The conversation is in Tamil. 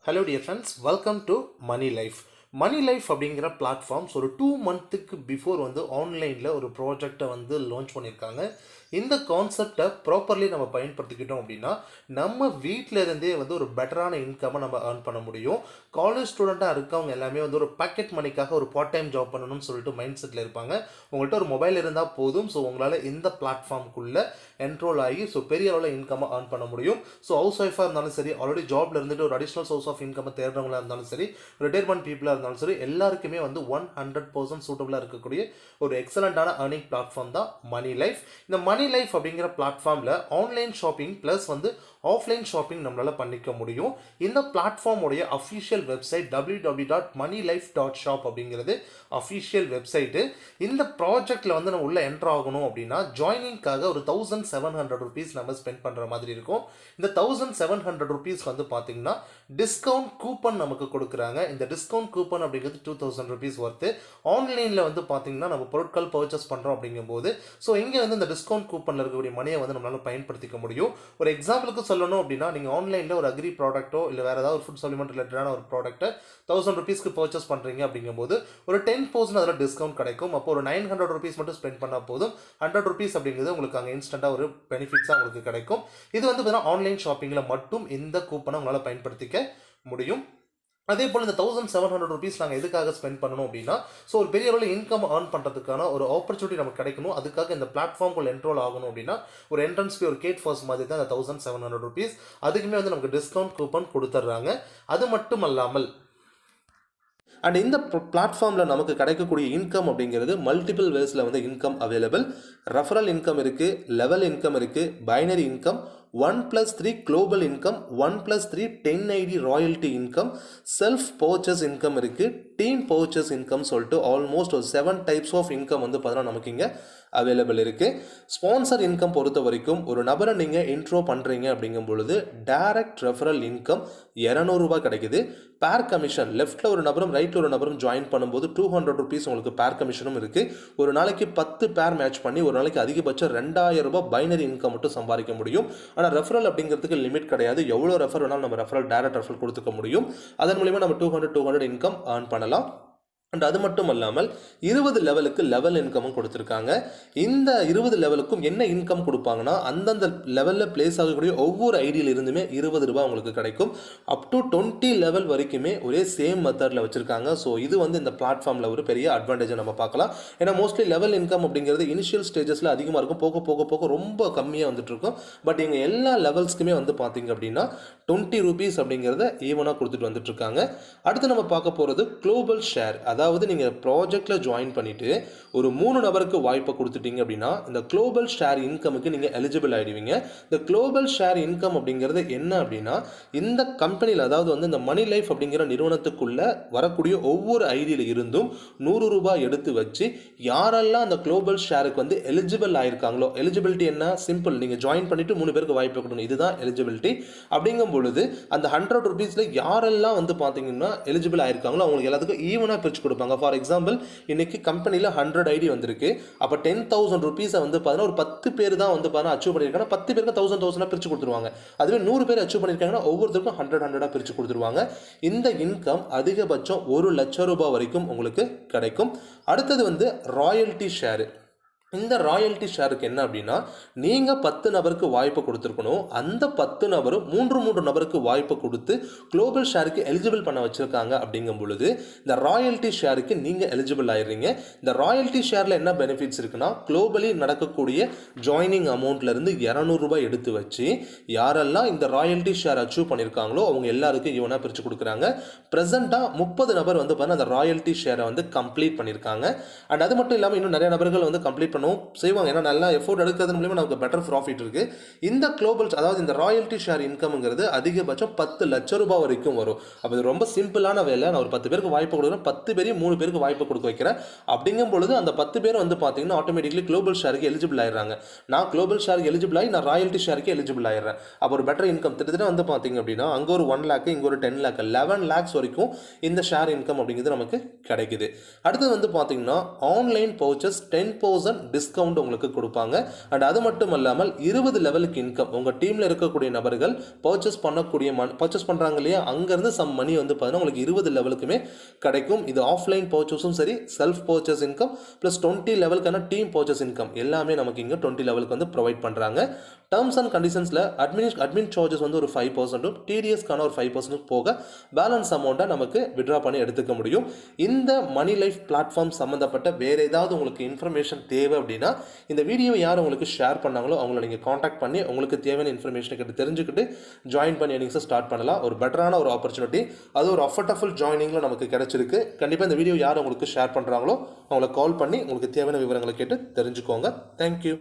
Hello dear friends, welcome to money life. Money life அப்படிங்கிற பிளாட்ஃபார்ம்ஸ் ஒரு 2 மந்த்துக்கு பிஃபோர் ஆன்லைனில் ஒரு ப்ராஜெக்டை லான்ச் பண்ணியிருக்காங்க. இந்த கான்செப்டை ப்ராப்பர்லி நம்ம பயன்படுத்திக்கிட்டோம் அப்படின்னா நம்ம வீட்டில் இருந்தே ஒரு பெட்டரான இன்கம்மை நம்ம ஏர்ன் பண்ண முடியும். காலேஜ் ஸ்டூடெண்ட்டாக இருக்கவங்க எல்லாமே ஒரு பாக்கெட் மணிக்காக ஒரு பார்ட் டைம் ஜாப் பண்ணணும்னு சொல்லிட்டு மைண்ட் செட்டில் இருப்பாங்க. உங்கள்கிட்ட ஒரு மொபைல் இருந்தால் போதும். ஸோ உங்களால் இந்த பிளாட்ஃபார்முக்குள்ளே என்ரோல் ஆகி பெரிய அளவில் இன்கம்மை ஏர்ன் பண்ண முடியும். ஸோ ஹவுஸ் ஒய்ஃபாக இருந்தாலும் சரி, ஆல்ரெடி ஜாப்ல இருந்துட்டு ஒரு அடிஷனல் சோர்ஸ் ஆஃப் இன்கம் தேடுறவங்களா இருந்தாலும் சரி, ரிட்டையர்மெண்ட் பீப்புளாக இருந்தாலும் சரி, எல்லாருக்குமே 100% சூட்டபுளாக இருக்கக்கூடிய ஒரு எக்ஸலண்டான ஏர்னிங் பிளாட்ஃபார்ம் தான் மணி லைஃப். இந்த மணி லைஃப் அப்படிங்கிற பிளாட்ஃபார்மில் online shopping plus offline shopping நம்மளால் பண்ணிக்க முடியும். இந்த பிளாட்ஃபார்முடைய அஃபிஷியல் வெப்சைட் www.moneylife.shop அப்படிங்கிறது அஃபிஷியல் வெப்சைட்டு. இந்த ப்ராஜெக்டில் நம்ம உள்ளே என்ட்ரு ஆகணும் அப்படின்னா ஜாயினிங்காக ஒரு 1700 rupees நம்ம ஸ்பெண்ட் பண்ணுற மாதிரி இருக்கும். இந்த 1700 rupees பார்த்தீங்கன்னா டிஸ்கவுண்ட் கூப்பன் நமக்கு கொடுக்குறாங்க. இந்த டிஸ்கவுண்ட் கூப்பன் அப்படிங்கிறது 2000 rupees ஒர்த்து. ஆன்லைனில் பார்த்தீங்கன்னா நம்ம பொருட்கள் பர்ச்சேஸ் பண்ணுறோம் அப்படிங்கும்போது இங்கே இந்த டிஸ்கவுண்ட் கூப்பனில் இருக்கக்கூடிய மணியை நம்மளால் பயன்படுத்திக்க முடியும். ஒரு எக்ஸாம்பிளுக்கு சொல்லணும் அப்படின்னா, நீங்கள் ஆன்லைனில் ஒரு அக்ரி ப்ராடக்ட்டோ இல்லை வேறு ஏதாவது ஒரு ஃபுட் சப்ளிமெண்ட் ரிலேட்டடான ஒரு ப்ராடக்ட்டை 1000 rupeesக்கு பர்ச்சேஸ் பண்ணுறீங்க அப்படிங்கும்போது ஒரு 10% அதில் டிஸ்கவுண்ட் கிடைக்கும். அப்போ ஒரு 900 rupees மட்டும் ஸ்பெண்ட் பண்ணால் போதும். 100 rupees அப்படிங்கிறது உங்களுக்கு அங்கே இன்ஸ்டண்ட்டாக ஒரு பெனிஃபிட்ஸாக உங்களுக்கு கிடைக்கும். இது பார்த்தீங்கன்னா ஆன்லைன் ஷாப்பிங்கில் மட்டும் இந்த கூப்பனை உங்களால் பயன்படுத்திக்க முடியும். அதே போல் இந்த 1700 rupees நாங்கள் எதுக்காக ஸ்பெண்ட் பண்ணணும் அப்படின்னா, ஒரு பெரிய அளவில் இன்கம் ஏர்ன் பண்ணுறதுக்கான ஒரு ஆப்பர்ச்சுனிட்டி நமக்கு கிடைக்கணும். அதுக்காக இந்த பிளாட்ஃபார்முக்குள்ள என்ரோல் ஆகணும் அப்படின்னா ஒரு என்ட்ரன்ஸ் ஃபீ, ஒரு கேட் ஃபர்ஸ்ட் மாதிரி தான் இந்த 1700 rupees. அதுக்குமே நமக்கு டிஸ்கவுண்ட் கூப்பன் கொடுத்துட்றாங்க. அது மட்டும் அல்லாமல் அண்ட் இந்த பிளாட்ஃபார்மில் நமக்கு கிடைக்கக்கூடிய இன்கம் அப்படிங்கிறது மல்டிபிள் வேஸில் இன்கம் அவைலபிள். ரெஃபரல் இன்கம் இருக்குது, லெவல் இன்கம் இருக்குது, binary income, 1+3 global income, 1+3 10ID royalty income, self purchase income இருக்குது, டீம் பர்ச்சேஸ் இன்கம் சொல்லிட்டு ஆல்மோஸ்ட் ஒரு 7 டைப்ஸ் ஆஃப் இன்கம் பார்த்தீங்கன்னா நமக்கு இங்கே அவைலபிள் இருக்குது. ஸ்பான்சர் இன்கம் பொறுத்த வரைக்கும் ஒரு நபரை நீங்கள் இன்ட்ரோ பண்ணுறீங்க அப்படிங்கும் பொழுது டைரக்ட் ரெஃபரல் இன்கம் 200 ரூபாய் கிடைக்குது. பேர் கமிஷன் லெஃப்ட்டில் ஒரு நபரும் ரைட்டில் ஒரு நபரும் ஜாயின் பண்ணும்போது 200 rupees உங்களுக்கு பேர் கமிஷனும் இருக்குது. ஒரு நாளைக்கு 10 பேர் மேட்ச் பண்ணி ஒரு நாளைக்கு அதிகபட்சம் 2000 ரூபாய் பைனரி இன்கம் மட்டும் சம்பாதிக்க முடியும். ஆனால் ரெஃபரல் அப்படிங்கிறதுக்கு லிமிட் கிடையாது. எவ்வளோ ரெஃபர் வேணாலும் நம்ம ரெஃபரல் டைரக்ட் ரெஃபரல் கொடுத்துக்க முடியும். அதன் மூலிமா நம்ம 200 இன்கம் ஏர்ன் பண்ணலாம். அண்ட் அது மட்டும் இல்லாமல் 20 லெவலுக்கு லெவல் இன்கமும் கொடுத்துருக்காங்க. இந்த 20 லெவலுக்கும் என்ன இன்கம் கொடுப்பாங்கன்னா, அந்தந்த லெவலில் பிளேஸ் ஆகக்கூடிய ஒவ்வொரு ஐடியில் இருந்துமே 20 ரூபாய் உங்களுக்கு கிடைக்கும். அப் டு 20 லெவல் வரைக்குமே ஒரே சேம் மெத்தடில் வச்சுருக்காங்க. இது இந்த பிளாட்ஃபார்மில் ஒரு பெரிய அட்வான்டேஜை நம்ம பார்க்கலாம். ஏன்னா மோஸ்ட்லி லெவல் இன்கம் அப்படிங்கிறது இனிஷியல் ஸ்டேஜஸில் அதிகமாக இருக்கும், போக போக ரொம்ப கம்மியாக இருக்கும். பட் இங்கே எல்லா லெவல்ஸ்க்குமே பார்த்தீங்க அப்படின்னா 20 rupees அப்படிங்கிறத ஈவனாக கொடுத்துட்டு வந்துட்டுருக்காங்க. அடுத்து நம்ம பார்க்க போகிறது குளோபல் ஷேர். அதாவது நீங்கள் ப்ராஜெக்டில் ஜாயின் பண்ணிவிட்டு ஒரு 3 நபருக்கு வாய்ப்பை கொடுத்துட்டீங்க அப்படின்னா இந்த குளோபல் ஷேர் இன்கமுக்கு நீங்கள் எலிஜிபிள் ஆகிடுவீங்க. இந்த குளோபல் ஷேர் இன்கம் அப்படிங்கிறது என்ன அப்படின்னா, இந்த கம்பெனியில் அதாவது இந்த மணி லைஃப் அப்படிங்கிற நிறுவனத்துக்குள்ளே வரக்கூடிய ஒவ்வொரு ஐடியில் இருந்தும் 100 ரூபாய் எடுத்து வச்சு யாரெல்லாம் அந்த குளோபல் ஷேருக்கு எலிஜிபிள் ஆயிருக்காங்களோ, எலிஜிபிலிட்டி என்ன சிம்பிள், நீங்கள் ஜாயின் பண்ணிவிட்டு 3 பேருக்கு வாய்ப்பு கொடுக்கணும், இதுதான் எலிஜிபிலிட்டி. அப்படிங்கும் பொழுது அந்த 100 rupeesல யாரெல்லாம் பார்த்தீங்கன்னா எலிஜிபிள் ஆயிருக்காங்களோ அவங்களுக்கு எல்லாத்துக்கும் ஈவனாக பிரித்து கொடுப்பாங்க. ஃபார் எக்ஸாம்பிள், இன்னைக்கு கம்பெனியில் 100 ஐடி வந்திருக்கு. அப்போ 10,000 rupees பார்த்தீங்கன்னா ஒரு 10 பேர் தான் பார்த்தீங்கன்னா அச்சீவ் பண்ணியிருக்காங்க. 10 பேருக்கு 1000 பிரித்து கொடுத்துருவாங்க. அதுவே 100 பேர் அச்சீவ் பண்ணியிருக்காங்கன்னா ஒவ்வொருத்தருக்கும் 100 பிரித்து கொடுத்துருவாங்க. இந்த இன்கம் அதிகபட்சம் 1 லட்சம் ரூபாய் வரைக்கும் உங்களுக்கு கிடைக்கும். அடுத்தது ராயல்ட்டி ஷேரு. இந்த ராயல்ட்டி ஷேருக்கு என்ன அப்படின்னா, நீங்கள் 10 நபருக்கு வாய்ப்பு கொடுத்துருக்கணும். அந்த 10 நபரும் 3 நபருக்கு வாய்ப்பு கொடுத்து குளோபல் ஷேருக்கு எலிஜிபிள் பண்ண வச்சுருக்காங்க. அப்படிங்கும் பொழுது இந்த ராயல்ட்டி ஷேருக்கு நீங்கள் எலிஜிபிள் ஆயிடுறீங்க. இந்த ராயல்ட்டி ஷேரில் என்ன பெனிஃபிட்ஸ் இருக்குன்னா, குளோபலி நடக்கக்கூடிய ஜாயினிங் அமௌண்ட்லேருந்து 200 ரூபாய் எடுத்து வச்சு யாரெல்லாம் இந்த ராயல்ட்டி ஷேர் அச்சீவ் பண்ணியிருக்காங்களோ அவங்க எல்லாருக்கும் ஈவனாக பிரித்து கொடுக்குறாங்க. ப்ரெசென்ட்டாக 30 நபர் பார்த்தீங்கன்னா அந்த ராயல்ட்டி ஷேரை கம்ப்ளீட் பண்ணியிருக்காங்க. அண்ட் அது மட்டும் இல்லாமல் இன்னும் நிறைய நபர்கள் கம்ப்ளீட் செய்வாங்க. ஏன்னா நல்லா எஃபோர்ட் எடுக்கிறது மூலமா நமக்கு பெட்டர் ப்ராஃபிட் இருக்கு. இந்த குளோபல் அதாவது இந்த ராயல்ட்டி ஷேர் இன்கம்ங்கிறது அதிகபட்சம் 10 லட்சம் ரூபாய் வரைக்கும் வரும். அப்போ இது ரொம்ப சிம்பிளான வேலை. நான் ஒரு 10 பேருக்கு வாய்ப்பு கொடுக்குறேன், 10 பேரையும் 3 பேருக்கு வாய்ப்பு கொடுக்க வைக்கிறேன். அப்படிங்கும் பொழுது அந்த 10 பேர் பார்த்தீங்கன்னா ஆட்டோமேட்டிக்லி குளோபல் ஷேருக்கு எலிஜிபிள் ஆயிடுறாங்க. நான் குளோபல் ஷேருக்கு எலிஜிபிள் ஆகி நான் ராயல்ட்டி ஷேருக்கு எலிஜிபிள் ஆயிடுறேன். அப்போ ஒரு பெட்டர் இன்கம் திட்டத்தட்ட பார்த்தீங்க அப்படின்னா அங்கே ஒரு 1 lakh, இங்கே ஒரு 10 lakh, 11 lakhs வரைக்கும் இந்த ஷேர் இன்கம் அப்படிங்கிறது நமக்கு கிடைக்குது. அடுத்து பார்த்தீங்கன்னா ஆன்லைன் பர்ச்சேஸ் 10% டிஸ்கவுண்ட் உங்களுக்கு கொடுப்பாங்க. அண்ட் அது மட்டும் இல்லாமல் 20 லெவலுக்கு இன்கம் உங்கள் டீமில் இருக்கக்கூடிய நபர்கள் பர்ச்சேஸ் பண்ணுறாங்க இல்லையா, அங்கேருந்து சம் மணி வந்து பார்த்தீங்கன்னா உங்களுக்கு 20 லெவலுக்குமே கிடைக்கும். இது ஆஃப்லைன் பர்ச்சேஸும் சரி, செல்ஃப் பர்ச்சேஸ் இன்கம் ப்ளஸ் 20 லெவலுக்கான டீம் பர்ச்சேஸ் இன்கம் எல்லாமே நமக்கு இங்கே 20 லெவலுக்கு வந்து ப்ரொவைட் பண்ணுறாங்க. டேர்ம்ஸ் அண்ட் கண்டிஷன்ஸில் அட்மின் சார்ஜஸ் வந்து ஒரு 5%, டிடிஎஸ்க்கான ஒரு 5% போக பேலன்ஸ் அமௌண்ட்டை நமக்கு விட்ரா பண்ணி எடுத்துக்க முடியும். இந்த மணி லைஃப் பிளாட்ஃபார்ம் சம்மந்தப்பட்ட வேறு ஏதாவது உங்களுக்கு இன்ஃபர்மேஷன் தேவை அப்படின்னா இந்த வீடியோ யார் உங்களுக்கு ஷேர் பண்ணாங்களோ அவங்கள நீங்கள் காண்டாக்ட் பண்ணி உங்களுக்கு தேவையான இன்ஃபர்மேஷனை கிட்ட தெரிஞ்சுக்கிட்டு ஜாயின் பண்ணி எர்னிங்ஸை ஸ்டார்ட் பண்ணலாம். ஒரு பெட்டரான ஒரு ஆப்பர்ச்சுனிட்டி, அது ஒரு அஃபோர்டபுள் ஜாயினிங்கில் நமக்கு கிடைச்சிருக்கு. கண்டிப்பாக இந்த வீடியோ யார் உங்களுக்கு ஷேர் பண்ணுறாங்களோ அவங்கள கால் பண்ணி உங்களுக்கு தேவையான விவரங்களை கேட்டு தெரிஞ்சுக்கோங்க. தேங்க்யூ.